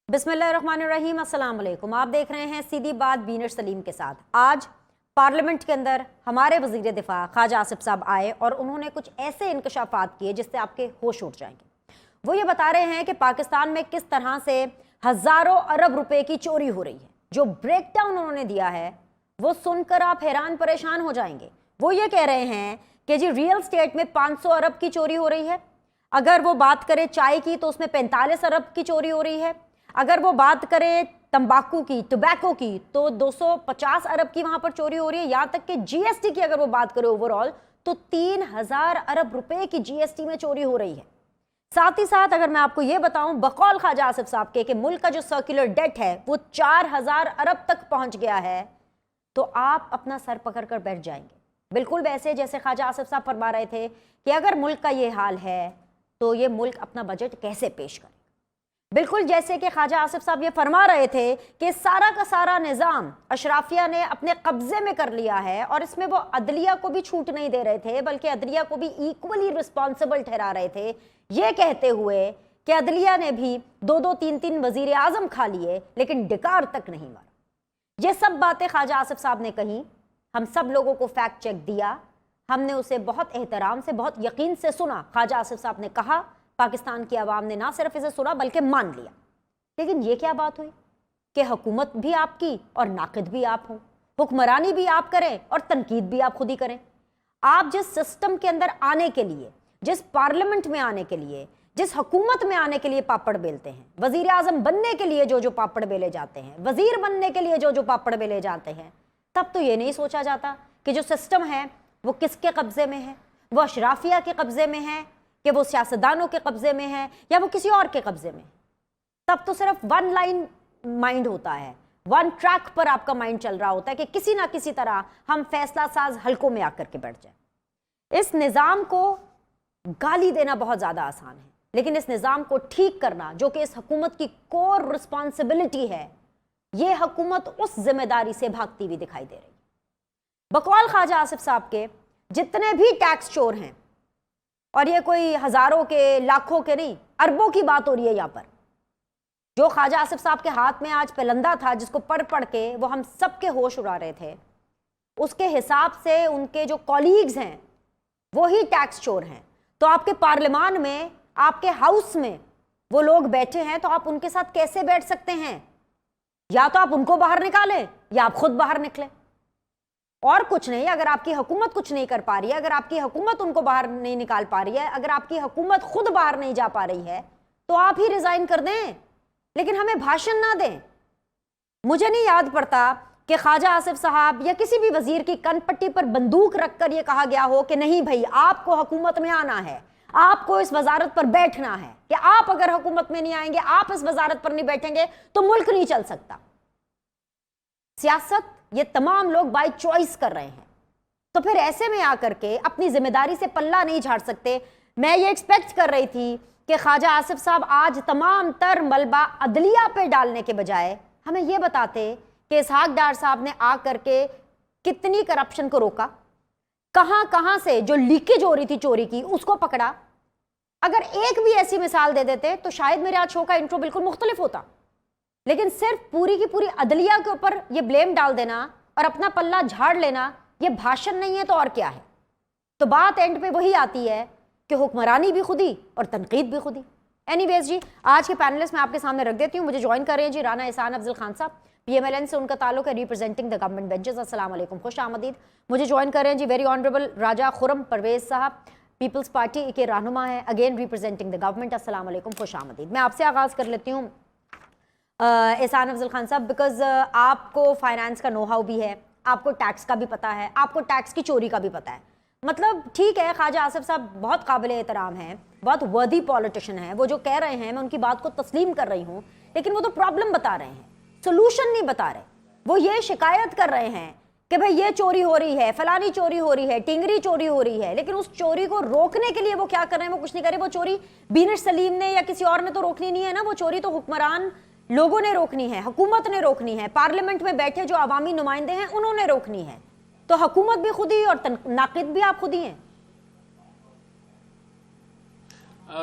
बिस्मिल्लाहिर्रहमानिर्रहीम, अस्सलाम वालेकुम। आप देख रहे हैं सीधी बात बीनर सलीम के साथ। आज पार्लियामेंट के अंदर हमारे वज़ीर दिफा ख्वाजा आसिफ साहब आए और उन्होंने कुछ ऐसे इंकशाफात किए जिससे आपके होश उड़ जाएंगे। वो ये बता रहे हैं कि पाकिस्तान में किस तरह से हज़ारों अरब रुपए की चोरी हो रही है। जो ब्रेक डाउन उन्होंने दिया है वो सुनकर आप हैरान परेशान हो जाएंगे। वो ये कह रहे हैं कि जी रियल स्टेट में 500 अरब की चोरी हो रही है। अगर वो बात करें चाय की तो उसमें 45 अरब की चोरी हो रही है। अगर वो बात करें तंबाकू की, टोबैको की, तो 250 अरब की वहां पर चोरी हो रही है। यहां तक कि जीएसटी की अगर वो बात करें ओवरऑल तो 3000 अरब रुपए की जीएसटी में चोरी हो रही है। साथ ही साथ अगर मैं आपको ये बताऊं बकौल ख्वाजा आसिफ साहब के मुल्क का जो सर्कुलर डेट है वो 4000 अरब तक पहुंच गया है, तो आप अपना सर पकड़ कर बैठ जाएंगे। बिल्कुल वैसे जैसे ख्वाजा आसिफ साहब फरमा रहे थे कि अगर मुल्क का ये हाल है तो ये मुल्क अपना बजट कैसे पेश करे। बिल्कुल जैसे कि ख्वाजा आसिफ साहब ये फरमा रहे थे कि सारा का सारा निज़ाम अशराफिया ने अपने कब्जे में कर लिया है और इसमें वो अदलिया को भी छूट नहीं दे रहे थे बल्कि अदलिया को भी इक्वली रिस्पॉन्सिबल ठहरा रहे थे, ये कहते हुए कि अदलिया ने भी 2-2, 3-3 वजीर आजम खा लिए लेकिन डिकार तक नहीं मारा। ये सब बातें ख्वाजा आसिफ साहब ने कही। हम सब लोगों को फैक्ट चेक दिया, हमने उसे बहुत एहतराम से, बहुत यकीन से सुना। ख्वाजा आसिफ साहब ने कहा, पाकिस्तान की आवाम ने ना सिर्फ इसे सुना बल्कि मान लिया। लेकिन ये क्या बात हुई कि हुकूमत भी आपकी और नाकिद भी आप हो, हुक्मरानी भी आप करें और तनकीद भी आप खुद ही करें। आप जिस सिस्टम के अंदर आने के लिए, जिस पार्लियामेंट में आने के लिए, जिस हुकूमत में आने के लिए पापड़ बेलते हैं, वजीर आजम बनने के लिए जो जो पापड़ बेले जाते हैं, वजीर बनने के लिए जो जो पापड़ बेले जाते हैं, तब तो ये नहीं सोचा जाता कि जो सिस्टम है वो किसके कब्जे में है, वो अशराफिया के कब्जे में है कि वो सियासतदानों के कब्जे में है या वो किसी और के कब्जे में। तब तो सिर्फ वन लाइन माइंड होता है, वन ट्रैक पर आपका माइंड चल रहा होता है कि किसी ना किसी तरह हम फैसला साज हलकों में आकर के बैठ जाए। इस निज़ाम को गाली देना बहुत ज़्यादा आसान है, लेकिन इस निज़ाम को ठीक करना जो कि इस हुकूमत की कोर रिस्पॉन्सिबिलिटी है, ये हुकूमत उस जिम्मेदारी से भागती हुई दिखाई दे रही है। बकौल ख्वाजा आसिफ साहब के जितने भी टैक्स चोर हैं, और ये कोई हजारों के, लाखों के नहीं, अरबों की बात हो रही है यहां पर। जो ख्वाजा आसिफ साहब के हाथ में आज पेलंदा था जिसको पढ़ पढ़ के वो हम सबके होश उड़ा रहे थे, उसके हिसाब से उनके जो कॉलीग्स हैं वो ही टैक्स चोर हैं। तो आपके पार्लियामान में, आपके हाउस में वो लोग बैठे हैं, तो आप उनके साथ कैसे बैठ सकते हैं? या तो आप उनको बाहर निकालें या आप खुद बाहर निकलें, और कुछ नहीं। अगर आपकी हुकूमत कुछ नहीं कर पा रही है, अगर आपकी हुकूमत उनको बाहर नहीं निकाल पा रही है, अगर आपकी हुकूमत खुद बाहर नहीं जा पा रही है, तो आप ही रिजाइन कर दें, लेकिन हमें भाषण ना दें। मुझे नहीं याद पड़ता कि ख्वाजा आसिफ साहब या किसी भी वजीर की कनपट्टी पर बंदूक रखकर यह कहा गया हो कि नहीं भाई आपको हुकूमत में आना है, आपको इस वजारत पर बैठना है, कि आप अगर हुकूमत में नहीं आएंगे, आप इस वजारत पर नहीं बैठेंगे तो मुल्क नहीं चल सकता। सियासत ये तमाम लोग बाय चॉइस कर रहे हैं, तो फिर ऐसे में आकर के अपनी जिम्मेदारी से पल्ला नहीं झाड़ सकते। मैं ये एक्सपेक्ट कर रही थी कि ख्वाजा आसिफ साहब आज तमाम तर मलबा अदलिया पे डालने के बजाय हमें ये बताते कि इसहाक डार साहब ने आकर के कितनी करप्शन को रोका, कहां कहां से जो लीकेज हो रही थी चोरी की उसको पकड़ा। अगर एक भी ऐसी मिसाल दे देते तो शायद मेरे आज शो का इंट्रो बिल्कुल मुख्तलिफ होता। लेकिन सिर्फ पूरी की पूरी अदलिया के ऊपर ये ब्लेम डाल देना और अपना पल्ला झाड़ लेना, ये भाषण नहीं है तो और क्या है? तो बात एंड पे वही आती है कि हुक्मरानी भी खुदी और तनकीद भी खुदी। एनीवेज जी, आज के पैनलिस्ट मैं आपके सामने रख देती हूँ। मुझे ज्वाइन कर रहे हैं जी राना एहसान अफजल खान साहब, PMLN से उनका ताल्लुक है, रिप्रेजेंटिंग द गवर्नमेंट बेंचेस। अस्सलाम वालेकुम, खुश आमदीद। मुझे ज्वाइन कर रहे हैं जी वेरी ऑनरेबल राजा खुरम परवेज साहब, पीपल्स पार्टी के रहनुमा है, अगेन रिप्रेजेंटिंग द गवर्नमेंट। अस्सलाम वालेकुम, खुश आमदीद। मैं आपसे आगाज़ कर लेती हूँ एहसान अफजल खान साहब, बिकॉज आपको फाइनेंस का नो हाउ भी है, आपको टैक्स का भी पता है, आपको टैक्स की चोरी का भी पता है। मतलब ठीक है, ख्वाजा आसिफ साहब बहुत काबिल एहतराम हैं, बहुत वर्दी पॉलिटिशियन है, वो जो कह रहे हैं मैं उनकी बात को तस्लीम कर रही हूँ, लेकिन वो तो प्रॉब्लम बता रहे हैं, सोल्यूशन नहीं बता रहे। वो ये शिकायत कर रहे हैं कि भाई ये चोरी हो रही है, फलानी चोरी हो रही है, टिंगरी चोरी हो रही है, लेकिन उस चोरी को रोकने के लिए वो क्या कर रहे हैं? वो कुछ नहीं कर रहे। वो चोरी बीनर सलीम ने या किसी और ने तो रोकनी नहीं है ना, वो चोरी तो हुक्मरान लोगों ने रोकनी है, हुकूमत ने रोकनी है, पार्लियामेंट में बैठे जो अवामी नुमाइंदे हैं उन्होंने रोकनी है। तो हुकूमत भी खुद ही और नाकिद भी आप खुद ही हैं।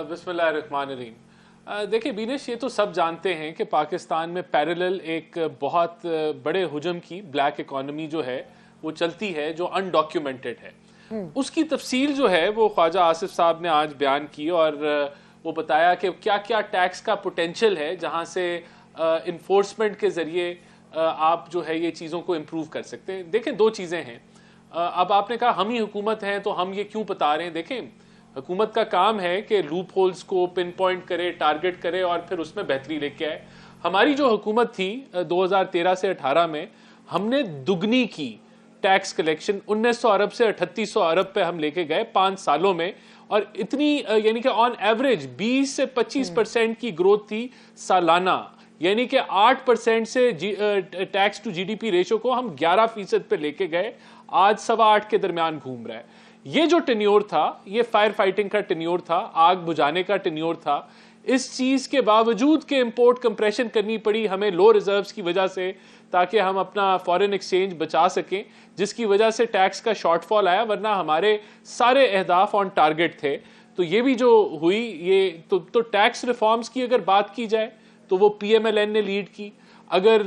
बिस्मिल्लाहिर्रहमानिर्रहीम। देखिए बीनेश, ये तो सब जानते हैं कि पाकिस्तान में पैरेलल एक बहुत बड़े हुजम की ब्लैक इकोनॉमी जो है वो चलती है, जो अनडॉक्यूमेंटेड है। उसकी तफसील जो है वो ख्वाजा आसिफ साहब ने आज बयान की और वो बताया कि क्या क्या टैक्स का पोटेंशियल है जहां से इन्फोर्समेंट के जरिए आप जो है ये चीज़ों को इम्प्रूव कर सकते हैं। देखें, दो चीज़ें हैं। अब आपने कहा हम ही हुकूमत हैं तो हम ये क्यों बता रहे हैं। देखें, हुकूमत का काम है कि लूप होल्स को पिन पॉइंट करे, टारगेट करे और फिर उसमें बेहतरी लेके आए। हमारी जो हुकूमत थी 2013 से 18 में, हमने दुगनी की टैक्स कलेक्शन 1900 अरब से 3800 अरब पे हम लेके गए 5 सालों में। और इतनी यानी कि ऑन एवरेज 20 से 25% की ग्रोथ थी सालाना, यानी कि 8% से टैक्स टू जीडीपी रेशो को हम 11% पे लेके गए। आज 8.25 के दरमियान घूम रहा है। ये जो टेन्योर था, ये फायर फाइटिंग का टेन्योर था, आग बुझाने का टेन्योर था। इस चीज के बावजूद के इंपोर्ट कंप्रेशन करनी पड़ी हमें लो रिजर्व्स की वजह से, ताकि हम अपना फॉरेन एक्सचेंज बचा सकें, जिसकी वजह से टैक्स का शॉर्टफॉल आया, वरना हमारे सारे अहदाफ ऑन टारगेट थे। तो ये भी जो हुई, ये तो टैक्स रिफॉर्म्स की अगर बात की जाए तो वो पीएमएलएन ने लीड की। अगर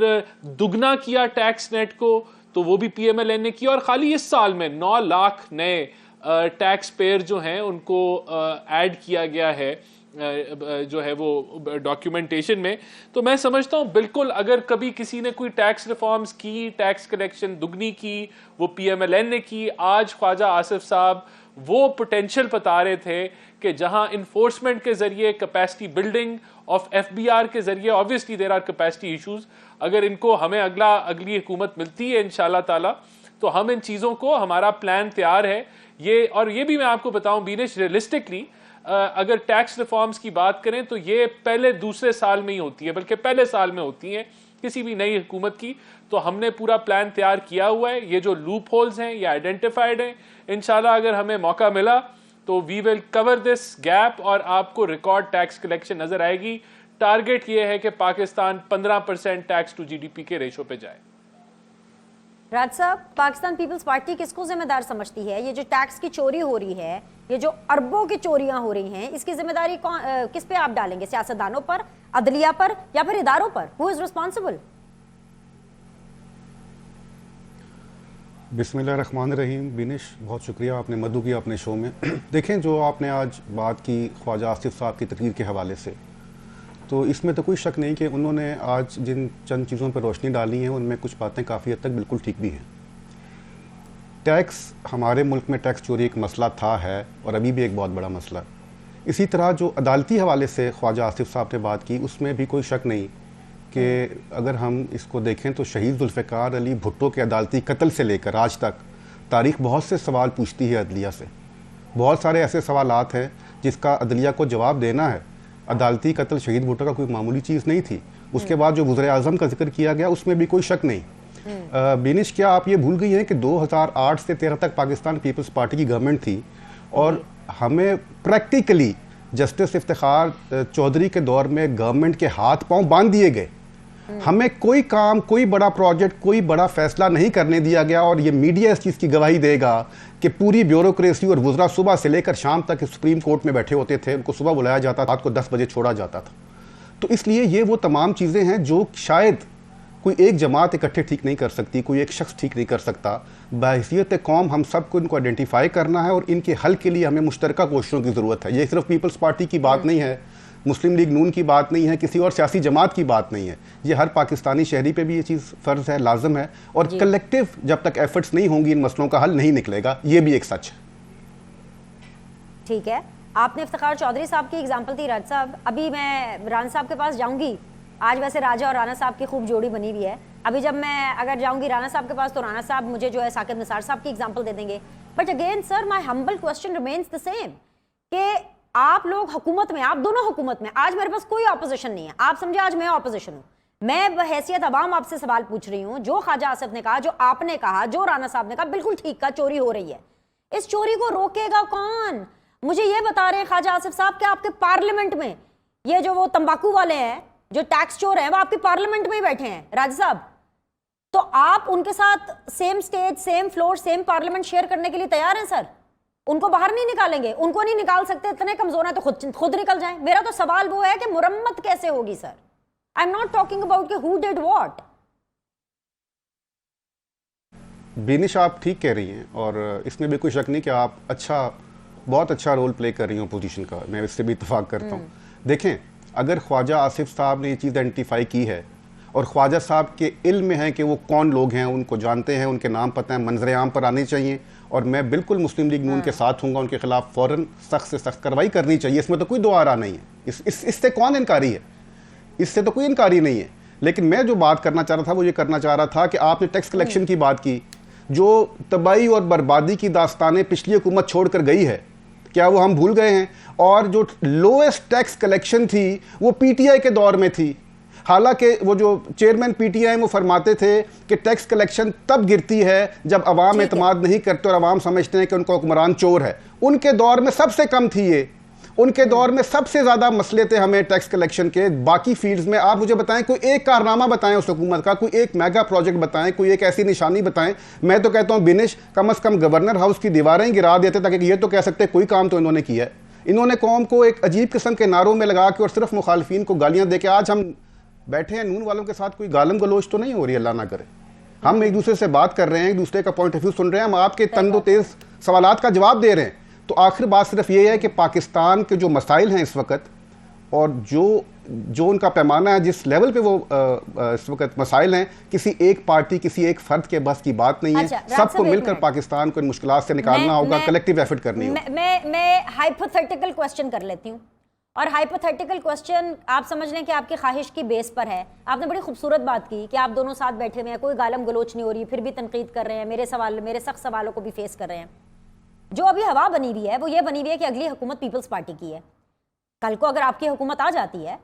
दुगना किया टैक्स नेट को तो वो भी पीएमएलएन ने किया। और खाली इस साल में 9 लाख नए टैक्स पेयर जो हैं उनको ऐड किया गया है जो है वो डॉक्यूमेंटेशन में। तो मैं समझता हूं बिल्कुल अगर कभी किसी ने कोई टैक्स रिफॉर्म्स की, टैक्स कलेक्शन दुगनी की, वो पीएमएलएन ने की। आज ख्वाजा आसिफ साहब वो पोटेंशियल बता रहे थे कि जहां इन्फोर्समेंट के जरिए, कैपेसिटी बिल्डिंग ऑफ एफबीआर के जरिए, obviously there are capacity issues, अगर इनको हमें अगली हुकूमत मिलती है इंशाल्लाह ताला, तो हम इन चीजों को, हमारा प्लान तैयार है। ये भी मैं आपको बताऊं बीनेश, रियलिस्टिकली अगर टैक्स रिफॉर्म्स की बात करें तो ये पहले दूसरे साल में ही होती है, बल्कि पहले साल में होती है किसी भी नई हुकूमत की। तो हमने पूरा प्लान तैयार किया हुआ है। ये जो लूप होल्स हैं ये आइडेंटिफाइड हैं। इंशाल्लाह अगर हमें मौका मिला तो we will cover this gap और आपको रिकॉर्ड टैक्स कलेक्शन नजर आएगी। टारगेट ये है कि पाकिस्तान 15% टैक्स टू जीडीपी के रेशो पे जाए। राज साहब, पाकिस्तान पीपल्स पार्टी किसको जिम्मेदार समझती है? ये जो टैक्स की चोरी हो रही है, ये जो अरबों की चोरियां हो रही हैं, इसकी जिम्मेदारी किस पे आप डालेंगे? सियासतदानों पर, अदलिया पर, या फिर इदारों पर? Who is responsible? बिस्मिल्लाहिर्रहमानिर्रहीम। बिनिश, बहुत शुक्रिया आपने मदू किया अपने शो में। देखें, जो आपने आज बात की ख्वाजा आसिफ साहब की तकरीर के हवाले से, तो इसमें तो कोई शक नहीं कि उन्होंने आज जिन चंद चीज़ों पर रोशनी डाली है उनमें कुछ बातें काफ़ी हद तक बिल्कुल ठीक भी हैं। टैक्स, हमारे मुल्क में टैक्स चोरी एक मसला था, है और अभी भी एक बहुत बड़ा मसला। इसी तरह जो अदालती हवाले से ख्वाजा आसिफ साहब ने बात की, उसमें भी कोई शक नहीं कि अगर हम इसको देखें तो शहीद जुल्फ़िकार अली भुट्टो के अदालती कत्ल से लेकर आज तक तारीख़ बहुत से सवाल पूछती है अदलिया से। बहुत सारे ऐसे सवालात हैं जिसका अदलिया को जवाब देना है। अदालती कत्ल शहीद भुट्टो का कोई मामूली चीज़ नहीं थी। उसके बाद जो वज़ीर आज़म का जिक्र किया गया उसमें भी कोई शक नहीं। बिनिश, क्या आप ये भूल गई हैं कि 2008 से 13 तक पाकिस्तान पीपल्स पार्टी की गवर्नमेंट थी और हमें प्रैक्टिकली जस्टिस इफ्तिखार चौधरी के दौर में गवर्नमेंट के हाथ पांव बांध दिए गए। हमें कोई काम, कोई बड़ा प्रोजेक्ट, कोई बड़ा फैसला नहीं करने दिया गया। और ये मीडिया इस चीज़ की गवाही देगा कि पूरी ब्यूरोक्रेसी और वज़रा सुबह से लेकर शाम तक सुप्रीम कोर्ट में बैठे होते थे। उनको सुबह बुलाया जाता था, रात को 10 बजे छोड़ा जाता था। तो इसलिए ये वो तमाम चीज़ें हैं जो शायद कोई एक जमात इकट्ठे ठीक नहीं कर सकती, कोई एक शख्स ठीक नहीं कर सकता। बहैसियत कौम हम सबको इनको आइडेंटिफाई करना है और इनके हल के लिए हमें मुश्तरका कोशिशों की ज़रूरत है। ये सिर्फ पीपल्स पार्टी की बात नहीं है, मुस्लिम लीग नून की बात नहीं है, किसी और सियासी जमात की बात नहीं है। ये हर पाकिस्तानी शहरी पे भी ये चीज़ फ़र्ज़ है, लाजम है। और कलेक्टिव जब तक एफर्ट्स नहीं होंगी इन मसलों का हल नहीं निकलेगा। ये भी एक सच है। ठीक है, आपने इफ्तिखार चौधरी साहब की एग्जाम्पल दी। राज साहब, अभी मैं राना साहब के पास जाऊंगी। आज वैसे राजा और राना साहब की खूब जोड़ी बनी हुई है। अभी जब मैं अगर जाऊंगी राना साहब के पास तो राना साहब मुझे जो है साकिब निसार साहब की एग्जाम्पल दे देंगे। But again sir, my humble question remains the same कि आप लोग हुकूमत में, आप दोनों हुकूमत में, आज मेरे पास कोई ऑपोजिशन नहीं है। आप समझे आज मैं ऑपोजिशन हूँ। मैं बहैसियत अवाम आपसे सवाल पूछ रही हूँ। जो ख्वाजा आसिफ ने कहा, जो आपने कहा, जो राना साहब ने कहा, बिल्कुल ठीक कहा, चोरी हो रही है। इस चोरी को रोकेगा कौन? मुझे ये बता रहे हैं ख्वाजा आसिफ साहब कि आपके पार्लियामेंट में ये जो वो तंबाकू वाले हैं, जो टैक्स चोर हैं, वो आपके पार्लियामेंट में ही बैठे हैं। राजा साहब, तो आप उनके साथ same stage, same floor, same parliament share करने के लिए तैयार हैं सर? उनको बाहर नहीं निकालेंगे? उनको नहीं निकाल सकते, इतने कमजोर हैं तो खुद निकल जाएं। मेरा तो सवाल वो है कि मुरम्मत कैसे होगी sir? I am not talking about कि हु डिड व्हाट। बिनिश, आप ठीक कह रही हैं और इसमें भी कोई शक नहीं कि आप बहुत अच्छा रोल प्ले कर रही हैं पोजीशन का, मैं इससे भी इत्तेफाक करता हूँ। देखें, अगर ख्वाजा आसिफ साहब ने ये चीज़ आइडेंटिफाई की है और ख्वाजा साहब के इल्म में है कि वो कौन लोग हैं, उनको जानते हैं, उनके नाम पता है, मंजर आम पर आने चाहिए और मैं बिल्कुल मुस्लिम लीग नून के साथ हूँगा, उनके खिलाफ फ़ौरन सख्त से सख्त कार्रवाई करनी चाहिए। इसमें तो कोई दो आरा नहीं है, इससे कौन इनकारी है? इससे तो कोई इनकारी नहीं है। लेकिन मैं जो बात करना चाह रहा था वो ये करना चाह रहा था कि आपने टैक्स कलेक्शन की बात की, जो तबाही और बर्बादी की दास्तानें पिछली हुकूमत छोड़कर गई है, क्या वो हम भूल गए हैं? और जो लोएस्ट टैक्स कलेक्शन थी वो पीटीआई के दौर में थी। हालांकि वो जो चेयरमैन पीटीआई वो फरमाते थे कि टैक्स कलेक्शन तब गिरती है जब अवाम एतमाद नहीं करते और अवाम समझते हैं कि उनका हुक्मरान चोर है। उनके दौर में सबसे कम थी ये, उनके दौर में सबसे ज़्यादा मसले थे हमें टैक्स कलेक्शन के। बाकी फील्ड्स में आप मुझे बताएं, कोई एक कारनामा बताएं उस हुकूमत का, कोई एक मेगा प्रोजेक्ट बताएं, कोई एक ऐसी निशानी बताएं। मैं तो कहता हूं बिनिश, कम से कम गवर्नर हाउस की दीवारें ही गिरा देते ताकि ये तो कह सकते कोई काम तो इन्होंने किया है। इन्होंने कौम को एक अजीब किस्म के नारों में लगा के और सिर्फ मुखालफिन को गालियां दे के, आज हम बैठे हैं नून वालों के साथ कोई गालम गलोच तो नहीं हो रही, अल्लाह ना करे। हम एक दूसरे से बात कर रहे हैं, एक दूसरे का पॉइंट ऑफ व्यू सुन रहे हैं, हम आपके तंदो तेज सवालात का जवाब दे रहे हैं। तो आखिर बात सिर्फ ये है कि पाकिस्तान के जो मसाइल हैं इस वक्त और जो उनका पैमाना है, जिस लेवल पे वो इस वक्त मसाइल हैं, किसी एक पार्टी, किसी एक फर्द के बस की बात नहीं है। सबको मिलकर पाकिस्तान को इन मुश्किलात से निकालना होगा, कलेक्टिव एफर्ट करनी होगी। मैं हाइपोथेटिकल क्वेश्चन कर लेती हूँ, और हाइपोथेटिकल क्वेश्चन आप समझ लें कि आपकी ख्वाहिश की बेस पर है। आपने बड़ी खूबसूरत बात की कि आप दोनों साथ बैठे हुए हैं, कोई गालम गलोच नहीं हो रही, फिर भी तनकीद कर रहे हैं, मेरे सख्त सवालों को भी फेस कर रहे हैं। जो अभी हवा बनी हुई है वो ये बनी हुई है कि अगली हुकूमत पीपल्स पार्टी की है। कल को अगर आपकी हुकूमत आ जाती है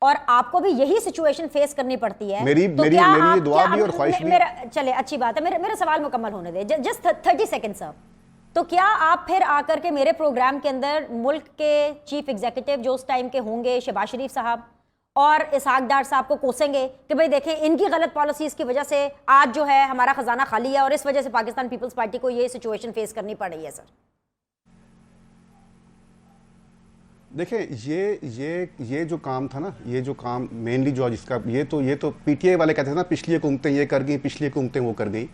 और आपको भी यही सिचुएशन फेस करनी पड़ती है, मेरी दुआ भी और ख्वाहिश भी। चले, अच्छी बात है, मेरा सवाल मुकम्मल होने दे, जस्ट 30 सेकंड सर। तो क्या आप फिर आकर के मेरे प्रोग्राम के अंदर मुल्क के चीफ एग्जीक्यूटिव जो उस टाइम के होंगे, शहबाज शरीफ साहब और इसहाक डार साहब को कोसेंगे कि भाई देखें, इनकी गलत पॉलिसीज की वजह से आज जो है हमारा खजाना खाली है और इस वजह से पाकिस्तान पीपल्स पार्टी को ये सिचुएशन फेस करनी पड़ रही है? सर देखिए, ये जो काम था ना, ये जो काम मेनली जो जिसका ये तो पीटीआई वाले कहते थे ना, पिछली हुकूमतें ये कर गई, पिछली हुकूमतें वो कर गई।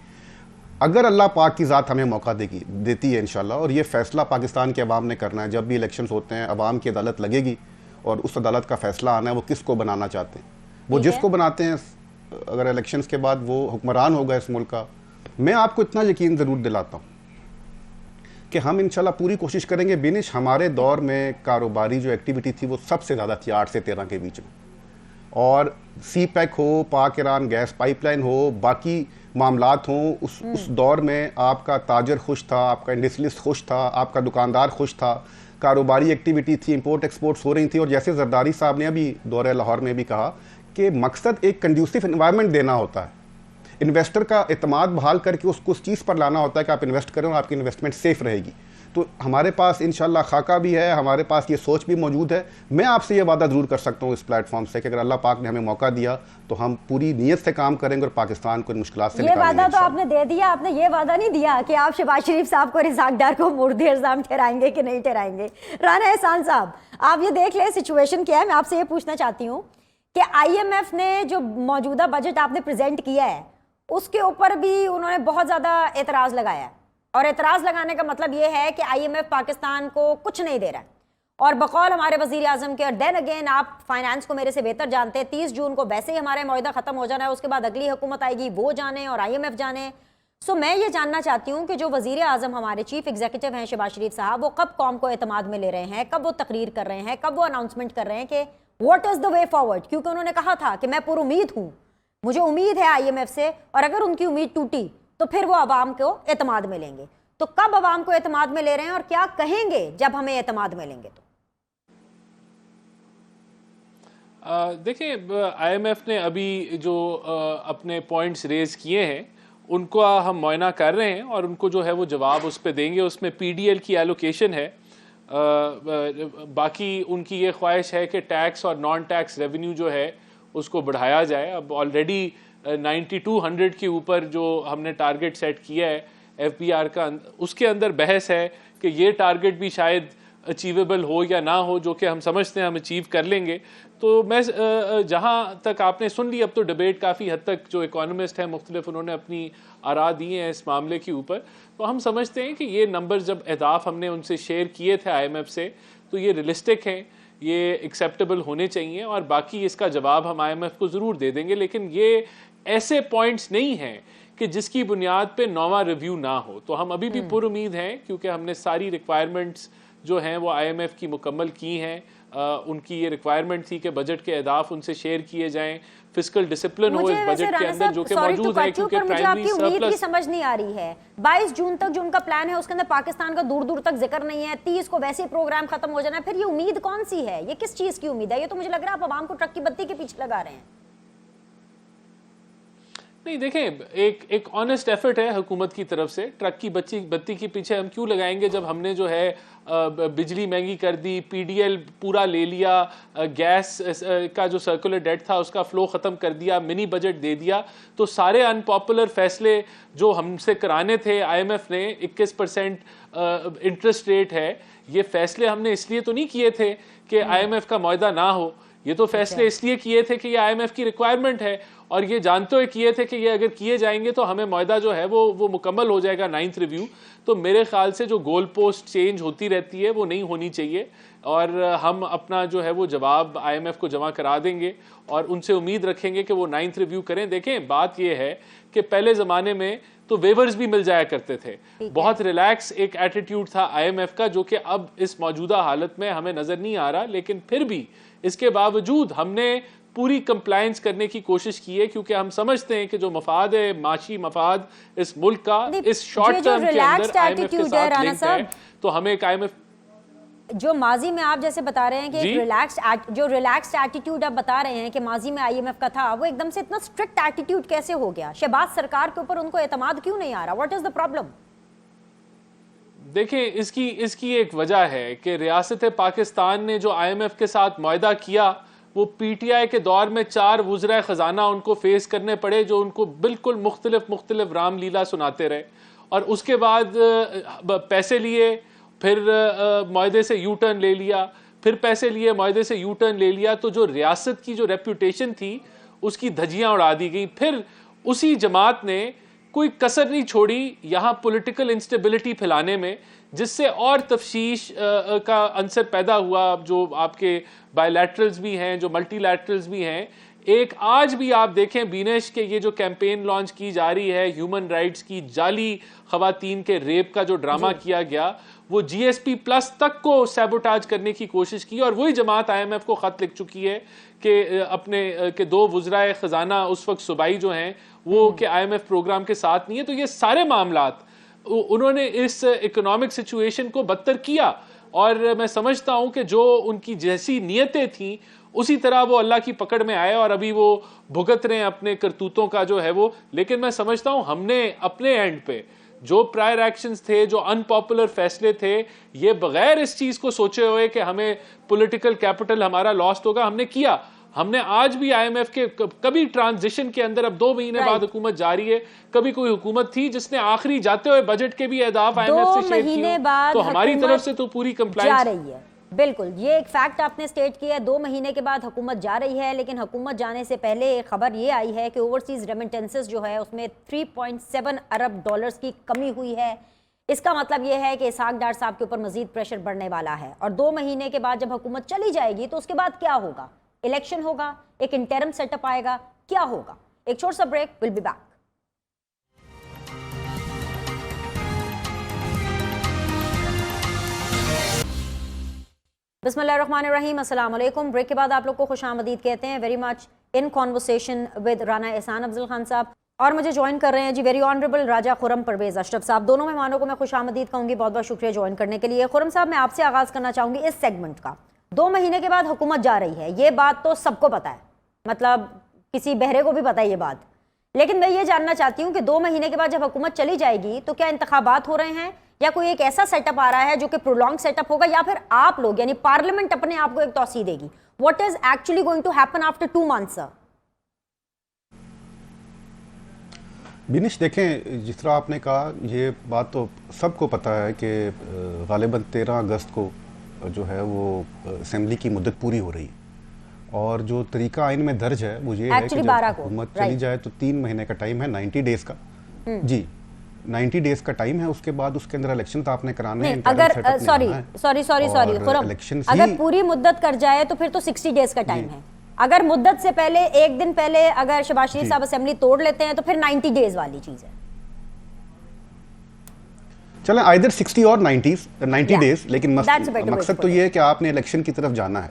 अगर अल्लाह पाक की ज़ात हमें मौका देती है इंशाल्लाह, और ये फ़ैसला पाकिस्तान के अवाम ने करना है। जब भी इलेक्शंस होते हैं अवाम की अदालत लगेगी और उस अदालत का फ़ैसला आना है वो किसको बनाना चाहते हैं। वो जिसको बनाते हैं, अगर इलेक्शंस के बाद वो हुक्मरान होगा इस मुल्क का, मैं आपको इतना यकीन ज़रूर दिलाता हूँ कि हम इंशाल्लाह पूरी कोशिश करेंगे। बिनिश, हमारे दौर में कारोबारी जो एक्टिविटी थी वो सबसे ज़्यादा थी 8 से 13 के बीच में, और सी पैक हो, पाक ईरान गैस पाइपलाइन हो, बाकी मामलात हों, उस दौर में आपका ताजर खुश था, आपका इंडस्ट्रियलिस्ट खुश था, आपका दुकानदार खुश था, कारोबारी एक्टिविटी थी, इंपोर्ट एक्सपोर्ट्स हो रही थी। और जैसे जरदारी साहब ने अभी दौरे लाहौर में भी कहा कि मकसद एक कंड्यूसिव एनवायरनमेंट देना होता है, इन्वेस्टर का एतमाद बहाल करके उसको उस चीज़ पर लाना होता है कि आप इन्वेस्ट करें और आपकी इन्वेस्टमेंट सेफ रहेगी। तो हमारे पास इंशाल्लाह खाका भी है, हमारे पास ये सोच भी मौजूद है। मैं आपसे ये वादा ज़रूर कर सकता हूँ इस प्लेटफॉर्म से कि अगर अल्लाह पाक ने हमें मौका दिया तो हम पूरी नीयत से काम करेंगे और पाकिस्तान को इन मुश्किलात से निकालेंगे। ये वादा तो आपने दे दिया, आपने ये वादा नहीं दिया कि आप शहबाज शरीफ साहब को, इसहाक डार को मुर्दे इल्ज़ाम ठहराएंगे कि नहीं ठहराएंगे। राना एहसान साहब, आप ये देख लें सिचुएशन क्या है। मैं आपसे ये पूछना चाहती हूँ कि IMF ने जो मौजूदा बजट आपने प्रेजेंट किया है उसके ऊपर भी उन्होंने बहुत ज़्यादा एतराज़ लगाया है, और एतराज़ लगाने का मतलब ये है कि IMF पाकिस्तान को कुछ नहीं दे रहा है। और बकौल हमारे वज़ीर आज़म के, और देन अगेन आप फाइनेंस को मेरे से बेहतर जानते हैं, 30 जून को वैसे ही हमारे मुआहदा ख़त्म हो जाना है, उसके बाद अगली हुकूमत आएगी, वो जाने और IMF जाने। सो मैं ये जानना चाहती हूँ कि जो वज़ीर आज़म हमारे चीफ एग्जीक्यूटिव हैं शहबाज शरीफ साहब, वो कब कौम को एतमाद में ले रहे हैं, कब वो तकरीर कर रहे हैं, कब वो अनाउंसमेंट कर रहे हैं कि what is the way forward? क्योंकि उन्होंने कहा था कि मैं पुरुमीद हूँ, मुझे उम्मीद है IMF से, और अगर उनकी उम्मीद टूटी तो फिर वो अवाम को एतमाद में लेंगे। तो कब अवाम को एतमाद में ले रहे हैं और क्या कहेंगे जब हमें एतमाद में लेंगे? तो देखिए, IMF ने अभी जो अपने पॉइंट्स रेज किए हैं उनको हम मुआयना कर रहे हैं और उनको जो है वो जवाब उस पर देंगे। उसमें PDL की एलोकेशन है, बाकी उनकी ये ख्वाहिश है कि टैक्स और नॉन टैक्स रेवेन्यू जो है उसको बढ़ाया जाए। अब ऑलरेडी 9200 के ऊपर जो हमने टारगेट सेट किया है FBR का, उसके अंदर बहस है कि ये टारगेट भी शायद अचीवेबल हो या ना हो, जो कि हम समझते हैं हम अचीव कर लेंगे। तो मैं जहाँ तक आपने सुन ली, अब तो डिबेट काफ़ी हद तक जो इकोनॉमिस्ट हैं मुख्तलिफ, उन्होंने अपनी आरा दी हैं इस मामले के ऊपर, तो हम समझते हैं कि ये नंबर जब अहदाफ हमने उनसे शेयर किए थे IMF से, तो ये रियलिस्टिक हैं, ये एक्सेप्टेबल होने चाहिए, और बाकी इसका जवाब हम IMF को ज़रूर दे देंगे। लेकिन ये ऐसे पॉइंट्स नहीं हैं कि जिसकी बुनियाद पे नौवां रिव्यू ना हो। तो हम अभी भी पुरुमीद हैं, क्योंकि हमने सारी रिक्वायरमेंट्स जो हैं वो IMF की मुकम्मल की हैं। उनकी ये रिक्वायरमेंट थी कि बजट के अहदाफ उनसे शेयर किए जाएं, फिजिकल डिसिप्लिन हो इस बजट के अंदर, जो कि मौजूद है, क्योंकि प्राइमरी सरप्लस समझ नहीं आ रही है। 22 जून तक जो उनका प्लान है उसके अंदर पाकिस्तान का दूर दूर तक जिक्र नहीं है। 30 को वैसे ही प्रोग्राम खत्म हो जाना है। फिर ये उम्मीद कौन सी है? ये किस चीज की उम्मीद है? ये तो मुझे लग रहा है आप आवाम को ट्रक की बत्ती के पीछे लगा रहे हैं। नहीं, देखें, एक ऑनेस्ट एफर्ट है हुकूमत की तरफ से। ट्रक की बत्ती के पीछे हम क्यों लगाएंगे जब हमने जो है बिजली महंगी कर दी, PDL पूरा ले लिया, गैस का जो सर्कुलर डेट था उसका फ्लो ख़त्म कर दिया, मिनी बजट दे दिया। तो सारे अनपॉपुलर फैसले जो हमसे कराने थे IMF ने, 21% इंटरेस्ट रेट है, ये फैसले हमने इसलिए तो नहीं किए थे कि IMF का मुआहदा ना हो। ये तो फैसले इसलिए किए थे कि ये IMF की रिक्वायरमेंट है, और ये जानते हुए किए थे कि ये अगर किए जाएंगे तो हमें मुआहदा जो है वो मुकम्मल हो जाएगा 9th रिव्यू। तो मेरे ख्याल से जो गोल पोस्ट चेंज होती रहती है वो नहीं होनी चाहिए, और हम अपना जो है वो जवाब IMF को जमा करा देंगे और उनसे उम्मीद रखेंगे कि वो 9th रिव्यू करें। देखें, बात ये है कि पहले ज़माने में तो वेवर्स भी मिल जाया करते थे, बहुत रिलैक्स एक एटीट्यूड था IMF का, जो कि अब इस मौजूदा हालत में हमें नज़र नहीं आ रहा। लेकिन फिर भी इसके बावजूद हमने पूरी कंप्लायंस करने की कोशिश की है, क्योंकि हम समझते हैं कि जो मफाद है, माशी मफाद इस मुल्क का, इस शॉर्ट टर्म के अंदर IMF के साथ लिंक है। तो हमें एक IMF जो माजी में आप जैसे बता रहे हैं कि एक रिलैक्स्ड एटीट्यूड आप बता रहे हैं कि माजी में IMF का था, वो एकदम से इतना स्ट्रिक्ट एटीट्यूड कैसे हो गया? शहबाज सरकार के ऊपर उनको एतमाद क्यों नहीं आ रहा? What is the problem? देखिए, इसकी एक वजह है कि रियासत पाकिस्तान ने जो IMF के साथ मुआहदा किया, वो PTI के दौर में 4 वुज़रा ख़जाना उनको फेस करने पड़े, जो उनको बिल्कुल मुख्तलिफ रामलीला सुनाते रहे, और उसके बाद पैसे लिए, फिर मुआहदे से यू टर्न ले लिया, फिर पैसे लिए, मुआहदे से यू टर्न ले लिया। तो जो रियासत की जो रेप्यूटेशन थी उसकी धज्जियाँ उड़ा दी गई। फिर उसी जमात ने कोई कसर नहीं छोड़ी यहाँ पॉलिटिकल इंस्टेबिलिटी फैलाने में, जिससे और तफशीश का अंसर पैदा हुआ। जो आपके बायलैटरल्स भी हैं, जो मल्टीलैटरल्स भी हैं, एक आज भी आप देखें बीनेश के ये जो कैंपेन लॉन्च की जा रही है ह्यूमन राइट्स की, जाली खवातीन के रेप का जो ड्रामा किया गया, वो GSP+ तक को सैबोटाज करने की कोशिश की, और वही जमात IMF को खत लिख चुकी है कि अपने के 2 वुज़राए ख़जाना उस वक्त सूबाई जो हैं वो कि IMF प्रोग्राम के साथ नहीं है। तो ये सारे मामलात उन्होंने इस इकोनॉमिक सिचुएशन को बदतर किया, और मैं समझता हूं कि जो उनकी जैसी नीयतें थी उसी तरह वो अल्लाह की पकड़ में आए, और अभी वो भुगत रहे हैं अपने करतूतों का जो है वो। लेकिन मैं समझता हूं हमने अपने एंड पे जो प्रायर एक्शंस थे, जो अनपॉपुलर फैसले थे, ये बगैर इस चीज को सोचे हुए कि हमें पॉलिटिकल कैपिटल हमारा लॉस्ट होगा, हमने किया। हमने आज भी IMF के कभी ट्रांजिशन के अंदर, अब 2 महीने बाद हुकूमत जारी है, कभी कोई हुकूमत थी जिसने आखिरी जाते हुए बजट के भी अहदाफ IMF से शेयर किए? तो हमारी तरफ से तो पूरी कंप्लायंस जा रही है। बिल्कुल, ये एक फैक्ट आपने स्टेट किया है। 2 महीने के बाद हुकूमत जा रही है, लेकिन हुकूमत जाने से पहले एक खबर ये आई है कि ओवरसीज रेमिटेंसेस जो है उसमें 3.7 अरब डॉलर्स की कमी हुई है। इसका मतलब ये है कि इसहाक डार साहब के ऊपर मजीद प्रेशर बढ़ने वाला है, और 2 महीने के बाद जब हुकूमत चली जाएगी तो उसके बाद क्या होगा? इलेक्शन होगा, एक इंटरम सेटअप आएगा, क्या होगा? एक छोटा सा ब्रेक, विल बी बैक। बिस्मिल्लाहिर्रहमानिर्रहीम, अस्सलाम वालेकुम। ब्रेक के बाद आप लोग को खुशामदीद कहते हैं। Very much in conversation with Rana एहसान अफजल खान साहब, और मुझे ज्वाइन कर रहे हैं जी वेरी ऑनरेबल राजा खुरम परवेज अशरफ साहब। दोनों मेहमानों को मैं खुशामदीद कहूँगी, बहुत बहुत शुक्रिया ज्वाइन करने के लिए। खुरम साहब, मैं आपसे आगाज़ करना चाहूँगी इस सेगमेंट का। 2 महीने के बाद हुकूमत जा रही है, ये बात तो सबको पता है, मतलब किसी बहरे को भी पता है ये बात। लेकिन मैं ये जानना चाहती हूँ कि 2 महीने के बाद जब हुकूमत चली जाएगी तो क्या इंतखाबात हो रहे हैं, या कोई एक ऐसा सेटअप आ रहा है जो कि प्रोलॉन्ग सेटअप होगा, या फिर आप लोग यानी पार्लियामेंट अपने आप को एक तौसीह देगी? What is actually going to happen after 2 months? Sir, Binish देखें, जिस तरह आपने कहा, ये बात तो सबको पता है कि गालिबन 13 अगस्त को जो है वो असेंबली की मुद्दत पूरी हो रही है, और जो तरीका आइन में दर्ज है वो ये है कि जब हुकूमत चली जाए तो 3 महीने का टाइम है, 90 डेज का। जी, 90 डेज का टाइम है। उसके बाद उसके अंदर इलेक्शन तो आपने कराने हैं। अगर सॉरी खुरम, अगर पूरी मुद्दत कर जाए तो फिर तो 60 डेज का टाइम है। अगर मुद्दत से पहले, एक दिन पहले अगर शहबाज शरीफ साहब असेंबली तोड़ लेते हैं तो फिर 90 डेज वाली चीज है। चलें, आइदर 60 और 90 डेज, लेकिन मकसद तो ये है कि आपने इलेक्शन की तरफ जाना है।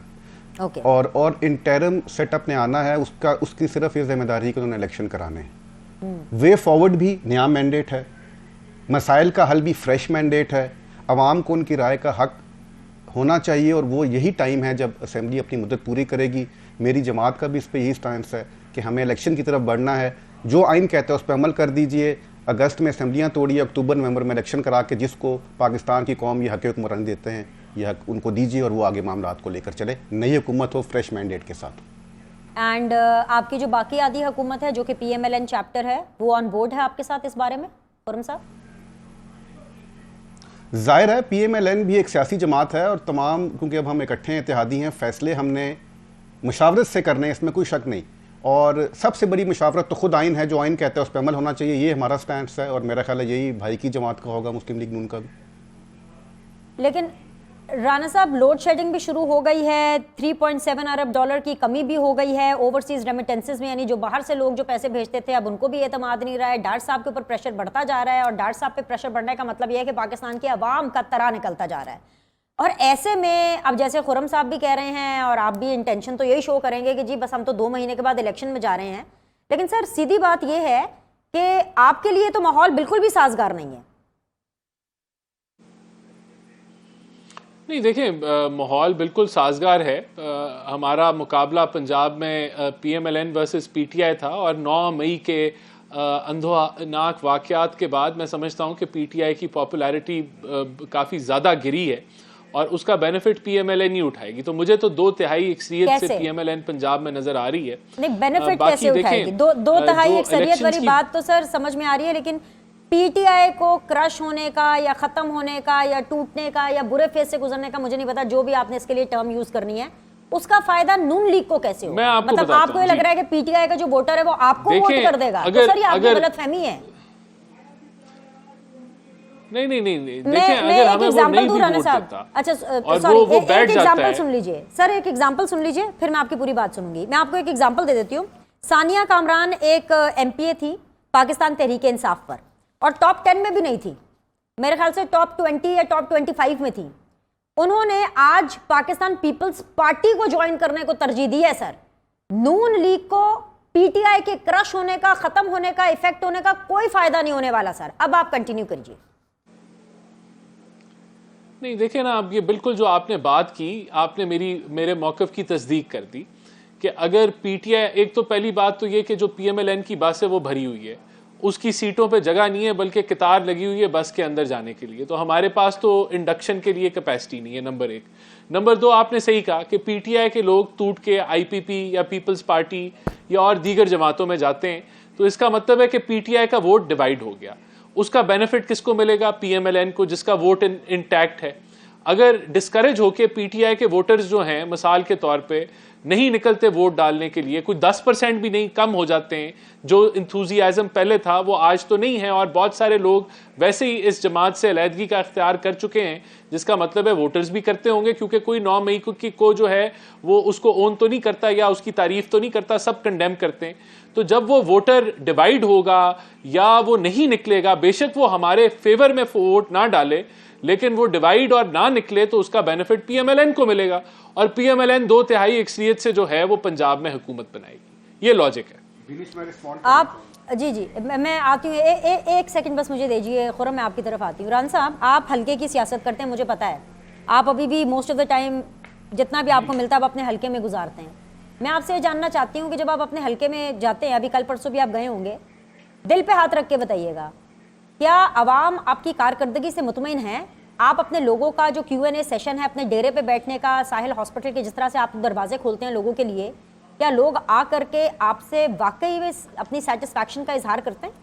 Okay. और इंटरम सेटअप ने आना है, उसकी सिर्फ ये जिम्मेदारी कि उन्होंने इलेक्शन कराने हैं। वे फॉरवर्ड भी नया मैंडेट है, मसाइल का हल भी फ्रेश मैंडेट है, अवाम को उनकी राय का हक होना चाहिए, और वो यही टाइम है जब असेंबली अपनी मुद्दत पूरी करेगी। मेरी जमात का भी इस पर यही स्टैंस है कि हमें इलेक्शन की तरफ बढ़ना है। जो आइन कहता है उस पर अमल कर दीजिए। अगस्त में असेंबलियाँ तोड़िए, अक्टूबर नवंबर में इलेक्शन करा के जिसको पाकिस्तान की कौम ये हक हुक्मरानी देते हैं, यह उनको दीजिए, और वो आगे मामलात को लेकर चले। नई हुकूमत हो फ्रेश मैंडेट के साथ। एंड आपकी जो बाकी आधी हुकूमत है जो कि PMLN चैप्टर है, वो ऑन बोर्ड है आपके साथ इस बारे में खुरम साहब? जाहिर है PMLN भी एक सियासी जमात है, और तमाम, क्योंकि अब हम इकट्ठे इत्तेहादी हैं, फैसले हमने मुशावरत से करने हैं, इसमें कोई शक नहीं। और सबसे बड़ी मुशावरत तो खुद आइन है, जो आइन कहता है उस पर अमल होना चाहिए। ये हमारा स्टैंड है, और मेरा ख्याल है यही भाई की जमात का होगा, मुस्लिम लीग नून का भी। लेकिन राना साहब, लोड शेडिंग भी शुरू हो गई है, 3.7 अरब डॉलर की कमी भी हो गई है ओवरसीज रेमिटेंसेस में, यानी जो बाहर से लोग जो पैसे भेजते थे अब उनको भी एतमाद नहीं रहा है। डार साहब के ऊपर प्रेशर बढ़ता जा रहा है, और डार साहब पे प्रेशर बढ़ने का मतलब यह है कि पाकिस्तान की आवाम का तरा निकलता जा रहा है। और ऐसे में अब जैसे खुरम साहब भी कह रहे हैं, और आप भी इंटेंशन तो यही शो करेंगे कि जी बस हम तो 2 महीने के बाद इलेक्शन में जा रहे हैं, लेकिन सर सीधी बात यह है कि आपके लिए तो माहौल बिल्कुल भी साजगार नहीं है। नहीं, देखें, माहौल बिल्कुल साजगार है। हमारा मुकाबला पंजाब में PMLN वर्सेस PTI था, और 9 मई के अंधोनाक वाक़यात के बाद मैं समझता हूं कि PTI की पॉपुलैरिटी काफ़ी ज़्यादा गिरी है, और उसका बेनिफिट PMLN ही उठाएगी। तो मुझे तो 2/3 अक्सरियत से PMLN पंजाब में नजर आ रही है। नहीं, बेनिफिट कैसे उठाएगी? 2/3 अक्सरियत वाली बात तो सर समझ में आ रही है, लेकिन PTI को क्रश होने का या खत्म होने का या टूटने का या बुरे फेज से गुजरने का, मुझे नहीं पता, जो भी आपने इसके लिए टर्म यूज करनी है, उसका फायदा नून लीग को कैसे होगा? मतलब आपको ये लग रहा है कि PTI का जो वोटर है वो आपको वोट कर देगा? तो सर ये आपकी गलतफहमी है। नहीं, मैं एक एग्जांपल दूं राना साहब। अच्छा सॉरी, एक एग्जांपल सुन लीजिए सर, एक एग्जांपल सुन लीजिए, फिर मैं आपकी पूरी बात सुनूंगी। मैं आपको एक एग्जांपल दे देती हूँ। सानिया कामरान एक MPA थी पाकिस्तान तहरीक इंसाफ पर, और टॉप 10 में भी नहीं थी, मेरे ख्याल से टॉप 20 या टॉप 25 में थी। उन्होंने आज पाकिस्तान पीपल्स पार्टी को ज्वाइन करने को तरजीह दी है। सर, नून लीग को PTI के क्रश होने का, खत्म होने का, इफेक्ट होने का कोई फायदा नहीं होने वाला। सर अब आप कंटिन्यू करिए। नहीं, देखें ना, अब ये बिल्कुल जो आपने बात की, आपने मेरे मौक़िफ़ की तस्दीक कर दी कि अगर PTI, एक तो पहली बात तो ये कि जो PMLN की बस है वो भरी हुई है, उसकी सीटों पे जगह नहीं है, बल्कि कितार लगी हुई है बस के अंदर जाने के लिए। तो हमारे पास तो इंडक्शन के लिए कैपेसिटी नहीं है, नंबर 1। नंबर 2, आपने सही कहा कि PTI के लोग टूट के IPP या पीपल्स पार्टी या और दीगर जमातों में जाते हैं, तो इसका मतलब है कि PTI का वोट डिवाइड हो गया। उसका बेनिफिट किसको मिलेगा? PMLN को, जिसका वोट इंटैक्ट है। अगर डिस्करेज होके PTI के वोटर्स जो हैं, मिसाल के तौर पे नहीं निकलते वोट डालने के लिए, कुछ 10% भी नहीं, कम हो जाते हैं, जो इंथुजियाज्म पहले था वो आज तो नहीं है, और बहुत सारे लोग वैसे ही इस जमात से अलहदगी का इख्तियार कर चुके हैं, जिसका मतलब है वोटर्स भी करते होंगे, क्योंकि कोई 9 मई को जो है वो उसको ओन तो नहीं करता या उसकी तारीफ तो नहीं करता, सब कंडेम करते हैं। तो जब वो वोटर डिवाइड होगा या वो नहीं निकलेगा, बेशक वो हमारे फेवर में वोट ना डाले, लेकिन वो डिवाइड और ना निकले, तो उसका बेनिफिट PMLN को मिलेगा, और PMLN 2/3 अक्सरियत से जो है वो पंजाब में हुकूमत बनाएगी। ये लॉजिक है। आप जी मैं आती हूँ, एक सेकंड बस मुझे दीजिए खुरम, मैं आपकी तरफ आती हूँ। रान साहब, आप हल्के की सियासत करते हैं, मुझे पता है। आप अभी भी मोस्ट ऑफ द टाइम जितना भी आपको मिलता है आप अपने हल्के में गुजारते हैं। मैं आपसे ये जानना चाहती हूँ कि जब आप अपने हल्के में जाते हैं, अभी कल परसों भी आप गए होंगे, दिल पे हाथ रख के बताइएगा, क्या आवाम आपकी कारकर्दगी से मुतमईन है? आप अपने लोगों का जो Q&A सेशन है अपने डेरे पे बैठने का, साहिल हॉस्पिटल के जिस तरह से आप दरवाजे खोलते हैं लोगों के लिए, क्या लोग आ करके आपसे वाकई में अपनी सेटिस्फैक्शन का इजहार करते हैं?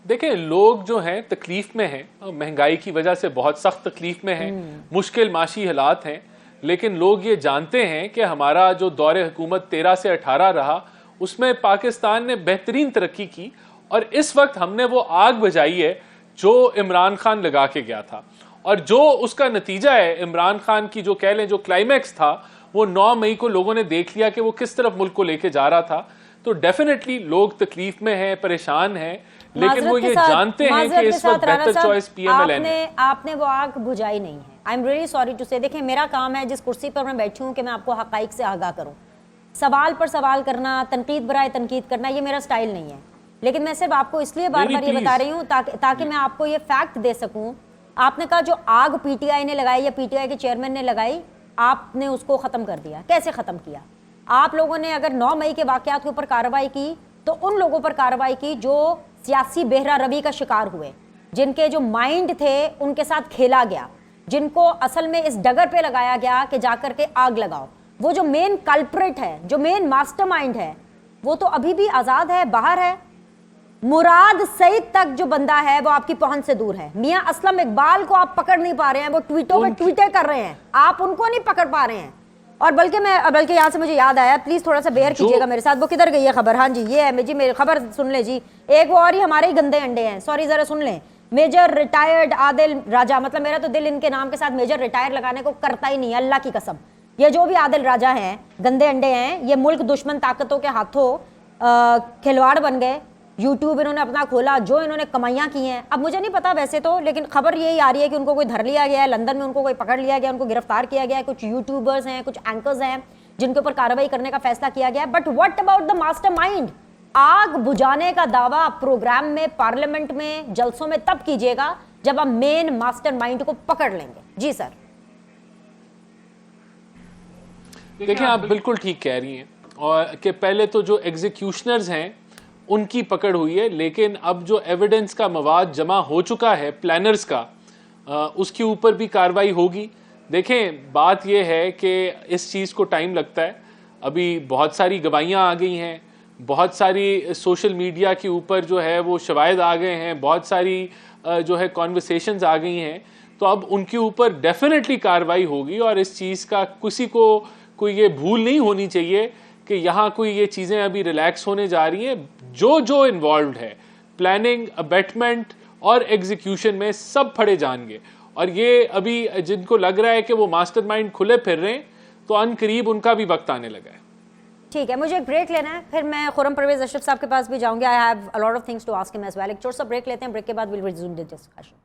देखें, लोग जो हैं तकलीफ में हैं, महंगाई की वजह से बहुत सख्त तकलीफ में हैं, मुश्किल माशी हालात हैं, लेकिन लोग ये जानते हैं कि हमारा जो दौरे हुकूमत 13 से 18 रहा उसमें पाकिस्तान ने बेहतरीन तरक्की की और इस वक्त हमने वो आग बुझाई है जो इमरान खान लगा के गया था। और जो उसका नतीजा है, इमरान खान की जो कह लें जो क्लाइमैक्स था, वो 9 मई को लोगों ने देख लिया कि वो किस तरफ मुल्क को लेके जा रहा था। तो डेफिनेटली लोग तकलीफ में हैं, परेशान हैं, लेकिन वो ये जानते हैं कि इस वक्त बेहतर चॉइस पीएमएलएन है। आपने वो आग बुझाई नहीं है। I am really sorry to say. देखिए, मेरा काम है जिस कुर्सी पर मैं बैठी हूँ कि मैं आपको हकाइक से आगाह करूँ। सवाल पर सवाल करना, तनकीद बराए तनकीद करना, ये मेरा स्टाइल नहीं है। लेकिन मैं सिर्फ आपको इसलिए बार बार ये बता रही हूँ ताकि मैं आपको ये फैक्ट दे सकूँ। आपने कहा जो आग पीटीआई ने लगाई या पीटीआई के चेयरमैन ने लगाई, आपने उसको ख़त्म कर दिया। कैसे ख़त्म किया? आप लोगों ने अगर 9 मई के वाक़यात के ऊपर कार्रवाई की तो उन लोगों पर कार्रवाई की जो सियासी बेहरा रवी का शिकार हुए, जिनके जो माइंड थे उनके साथ खेला गया, जिनको असल में इस डगर पे लगाया गया कि जाकर के आग लगाओ। वो जो मेन कल्प्रिट है, जो मेन मास्टरमाइंड है, वो तो अभी भी आज़ाद है, बाहर है। मुराद सईद तक जो बंदा है वो आपकी पहुंच से दूर है। मियां असलम इकबाल को आप पकड़ नहीं पा रहे हैं, वो ट्वीटों पे ट्वीटें कर रहे हैं, आप उनको नहीं पकड़ पा रहे हैं। और बल्कि यहाँ से मुझे याद आया, प्लीज थोड़ा सा बेयर कीजिएगा मेरे साथ। वो किधर गई है खबर? हाँ जी, ये है जी, मेरी खबर सुन ले जी। एक वो और ही हमारे ही गंदे अंडे हैं, सॉरी जरा सुन लें। मेजर रिटायर्ड आदिल राजा, मतलब मेरा तो दिल इनके नाम के साथ मेजर रिटायर लगाने को करता ही नहीं है, अल्लाह की कसम। ये जो भी आदिल राजा हैं, गंदे अंडे हैं, ये मुल्क दुश्मन ताकतों के हाथों खिलवाड़ बन गए। यूट्यूब इन्होंने अपना खोला, जो इन्होंने कमाइयाँ की हैं। अब मुझे नहीं पता वैसे तो, लेकिन खबर यही आ रही है कि उनको कोई धर लिया गया है, लंदन में उनको कोई पकड़ लिया गया, उनको गिरफ्तार किया गया है। कुछ यूट्यूबर्स हैं, कुछ एंकर्स हैं जिनके ऊपर कार्रवाई करने का फैसला किया गया है। But what about the mastermind? आग बुझाने का दावा प्रोग्राम में, पार्लियामेंट में, जलसों में तब कीजिएगा जब आप मेन मास्टरमाइंड को पकड़ लेंगे। जी सर। देखिए, आप बिल्कुल ठीक कह रही हैं और कि पहले तो जो एग्जीक्यूशनर्स हैं उनकी पकड़ हुई है, लेकिन अब जो एविडेंस का मवाद जमा हो चुका है प्लानर्स का, उसके ऊपर भी कार्रवाई होगी। देखें, बात यह है कि इस चीज़ को टाइम लगता है। अभी बहुत सारी गवाहियाँ आ गई हैं, बहुत सारी सोशल मीडिया के ऊपर जो है वो शवाहिद आ गए हैं, बहुत सारी जो है कॉन्वर्सेशंस आ गई हैं। तो अब उनके ऊपर डेफिनेटली कार्रवाई होगी और इस चीज़ का किसी को कोई ये भूल नहीं होनी चाहिए कि यहाँ कोई ये चीज़ें अभी रिलैक्स होने जा रही हैं। जो इन्वॉल्व है प्लानिंग, अबेटमेंट और एग्जीक्यूशन में, सब फड़े जाएंगे। और ये अभी जिनको लग रहा है कि वो मास्टरमाइंड खुले फिर रहे हैं, तो अनकरीब उनका भी वक्त आने लगा है। ठीक है, मुझे एक ब्रेक लेना है, फिर मैं खुर्रम परवेज अशरफ साहब के पास भी जाऊंगी। I have a lot of things to ask him as well. एक छोटा सा ब्रेक लेते हैं, ब्रेक के बाद विल रिज्यूम द डिस्कशन।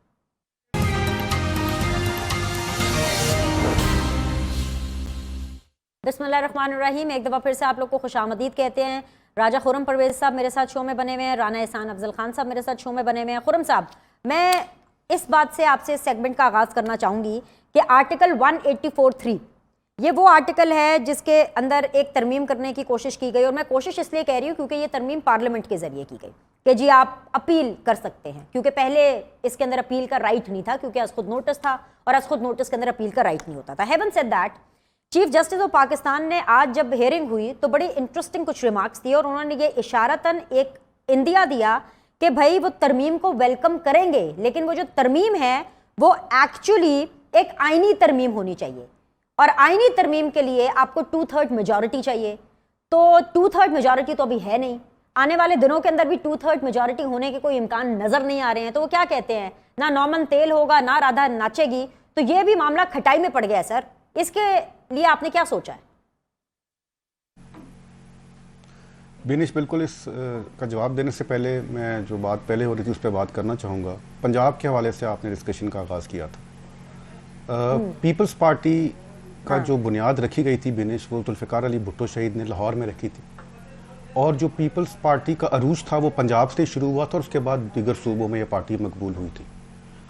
बिस्मिल्लाहिर्रहमानिर्रहीम। एक दफ़ा फिर से आप लोग को खुशामदीद कहते हैं। राजा खुर्रम परवेज साहब मेरे साथ शो में बने हुए हैं, राना एहसान अफजल खान साहब मेरे साथ शो में बने हुए हैं। खुर्रम साहब, मैं इस बात से आपसे सेगमेंट का आगाज़ करना चाहूँगी कि आर्टिकल 184(3) ये वो आर्टिकल है जिसके अंदर एक तरमीम करने की कोशिश की गई। और मैं कोशिश इसलिए कह रही हूँ क्योंकि ये तरमीम पार्लियामेंट के ज़रिए की गई कि जी आप अपील कर सकते हैं, क्योंकि पहले इसके अंदर अपील का राइट नहीं था, क्योंकि खुद नोटिस था और खुद नोटिस के अंदर अपील का राइट नहीं होता था। Having said that, chief justice of Pakistan ने आज जब हेयरिंग हुई तो बड़ी इंटरेस्टिंग कुछ रिमार्क्स दिए और उन्होंने ये इशारतन एक इंदिया दिया कि भाई वो तरमीम को वेलकम करेंगे, लेकिन वो जो तरमीम है वो एक्चुअली एक आईनी तरमीम होनी चाहिए और आईनी तरमीम के लिए आपको 2/3 मेजॉरिटी चाहिए। तो 2/3 मेजॉरिटी तो अभी है नहीं, आने वाले दिनों के अंदर भी 2/3 मेजॉरिटी होने के कोई इम्कान नजर नहीं आ रहे हैं। तो वो क्या कहते हैं, ना नौमन तेल होगा ना राधा नाचेगी। तो ये भी मामला खटाई में पड़ गया है सर, इसके लिए आपने क्या सोचा है? बिनिश, बिल्कुल इस का जवाब देने से पहले मैं जो बात पहले हो रही थी उस पर बात करना चाहूँगा। पंजाब के हवाले से आपने डिस्कशन का आगाज़ किया था। पीपल्स पार्टी का जो बुनियाद रखी गई थी बिनिश, वो जुल्फ़िकार अली भुट्टो शहीद ने लाहौर में रखी थी। और जो पीपल्स पार्टी का अरूज था वो पंजाब से शुरू हुआ था और उसके बाद दीगर सूबों में ये पार्टी मकबूल हुई थी।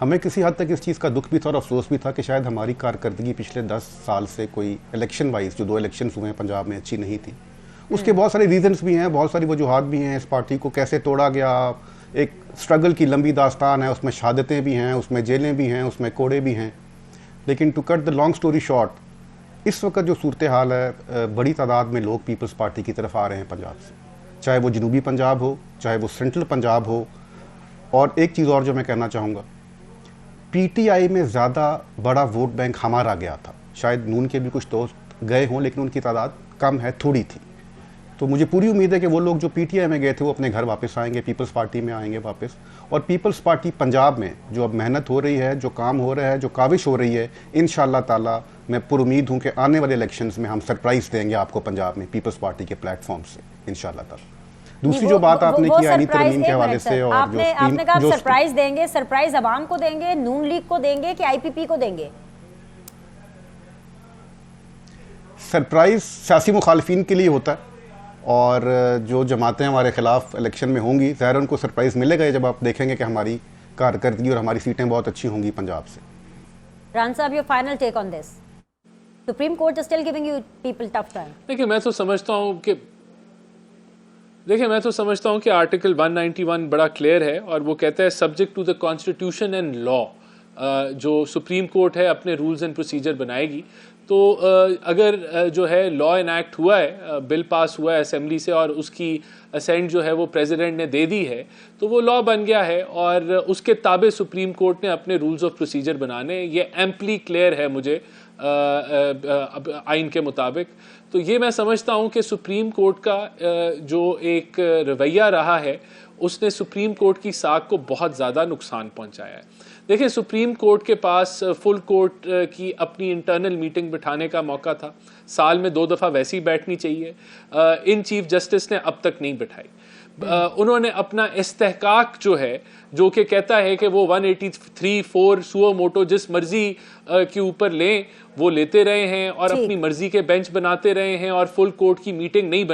हमें किसी हद तक इस चीज़ का दुख भी था और अफसोस भी था कि शायद हमारी कारकर्दगी पिछले 10 साल से कोई इलेक्शन वाइज जो 2 इलेक्शन हुए हैं पंजाब में अच्छी नहीं थी। उसके बहुत सारे रीजंस भी हैं, बहुत सारी वजूहात भी हैं। इस पार्टी को कैसे तोड़ा गया, एक स्ट्रगल की लंबी दास्तान है, उसमें शहादतें भी हैं, उसमें जेलें भी हैं, उसमें कोड़े भी हैं। लेकिन to cut the long story short, इस वक्त जो सूरत हाल है, बड़ी तादाद में लोग पीपल्स पार्टी की तरफ आ रहे हैं पंजाब से, चाहे वो जनूबी पंजाब हो, चाहे वो सेंट्रल पंजाब हो। और एक चीज़ और जो मैं कहना चाहूँगा, पीटीआई में ज़्यादा बड़ा वोट बैंक हमारा गया था। शायद नून के भी कुछ दोस्त गए हों, लेकिन उनकी तादाद कम है, थोड़ी थी। तो मुझे पूरी उम्मीद है कि वो लोग जो पीटीआई में गए थे वो अपने घर वापस आएंगे, पीपल्स पार्टी में आएंगे वापस। और पीपल्स पार्टी पंजाब में जो अब मेहनत हो रही है, जो काम हो रहा है, जो काविश हो रही है, इंशाअल्लाह ताला मैं पुरुमीद हूँ कि आने वाले इलेक्शंस में हम सरप्राइज देंगे आपको पंजाब में पीपल्स पार्टी के प्लेटफॉर्म से, इंशाअल्लाह ताला। दूसरी जो बात आपने की आईनी तरमीम के हवाले से, और आपने कहा सरप्राइज देंगे, सरप्राइज अवाम को देंगे, नून लीग को देंगे कि आईपीपी को देंगे? सरप्राइज सियासी मुखालफिन के लिए होता है, और जो जमातें हमारे खिलाफ इलेक्शन में होंगी, ज़ाहिर उनको सरप्राइज मिलेगा जब आप देखेंगे कि हमारी कारकर्दगी और हमारी सीटें बहुत अच्छी होंगी पंजाब से। रान साहब, your final take on this. Supreme court is still giving you people tough time. देखिए, मैं तो समझता हूं कि आर्टिकल 191 बड़ा क्लियर है, और वो कहता है subject to the constitution and law. जो सुप्रीम कोर्ट है अपने रूल्स एंड प्रोसीजर बनाएगी। तो अगर जो है लॉ इनैक्ट हुआ है, बिल पास हुआ है असेंबली से, और उसकी असेंट जो है वो प्रेसिडेंट ने दे दी है, तो वो लॉ बन गया है, और उसके ताबे सुप्रीम कोर्ट ने अपने रूल्स ऑफ प्रोसीजर बनाने। ये एम्पली क्लियर है मुझे आइन के मुताबिक। तो ये मैं समझता हूँ कि सुप्रीम कोर्ट का जो एक रवैया रहा है, उसने सुप्रीम कोर्ट की साख को बहुत ज़्यादा नुकसान पहुँचाया है। देखिए, सुप्रीम कोर्ट के पास फुल कोर्ट की अपनी इंटरनल मीटिंग बिठाने का मौका था। साल में 2 दफ़ा वैसी बैठनी चाहिए। इन चीफ जस्टिस ने अब तक नहीं बिठाई। उन्होंने अपना इस्तेहकाक जो है, जो कि कहता है कि वो 183(4) सुओ मोटो जिस मर्जी के ऊपर लें वो लेते रहे हैं, और अपनी मर्जी के बेंच बनाते रहे हैं, और फुल कोर्ट की मीटिंग नहीं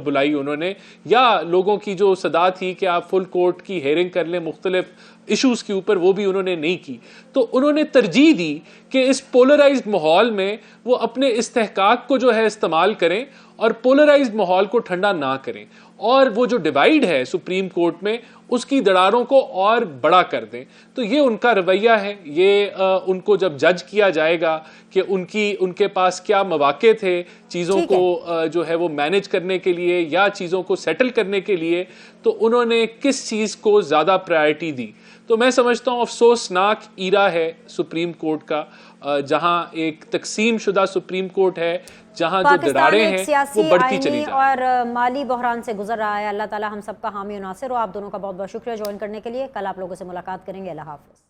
बुलाई उन्होंने, या लोगों की जो सदा थी कि आप फुल कोर्ट की हेयरिंग कर लें मुख्तलिफ इश्यूज के ऊपर, वो भी उन्होंने नहीं की। तो उन्होंने तरजीह दी कि इस पोलराइज्ड माहौल में वो अपने इस्तेहकाक को जो है इस्तेमाल करें, और पोलराइज्ड माहौल को ठंडा ना करें, और वो जो डिवाइड है सुप्रीम कोर्ट में उसकी दरारों को और बड़ा कर दें। तो ये उनका रवैया है। ये उनको जब जज किया जाएगा कि उनके पास क्या मौके थे चीज़ों को जो है वो मैनेज करने के लिए या चीज़ों को सेटल करने के लिए, तो उन्होंने किस चीज़ को ज़्यादा प्रायोरिटी दी। तो मैं समझता हूँ अफसोसनाक ईरा है सुप्रीम कोर्ट का, जहां एक तकसीम शुदा सुप्रीम कोर्ट है, जहां जो दरारें हैं वो बढ़ती चली जा रही है और माली बहरान से गुजर रहा है। अल्लाह ताला हम सबका हामी और नासिर हो। आप दोनों का बहुत बहुत शुक्रिया ज्वाइन करने के लिए। कल आप लोगों से मुलाकात करेंगे। अल्लाह हाफ़िज़।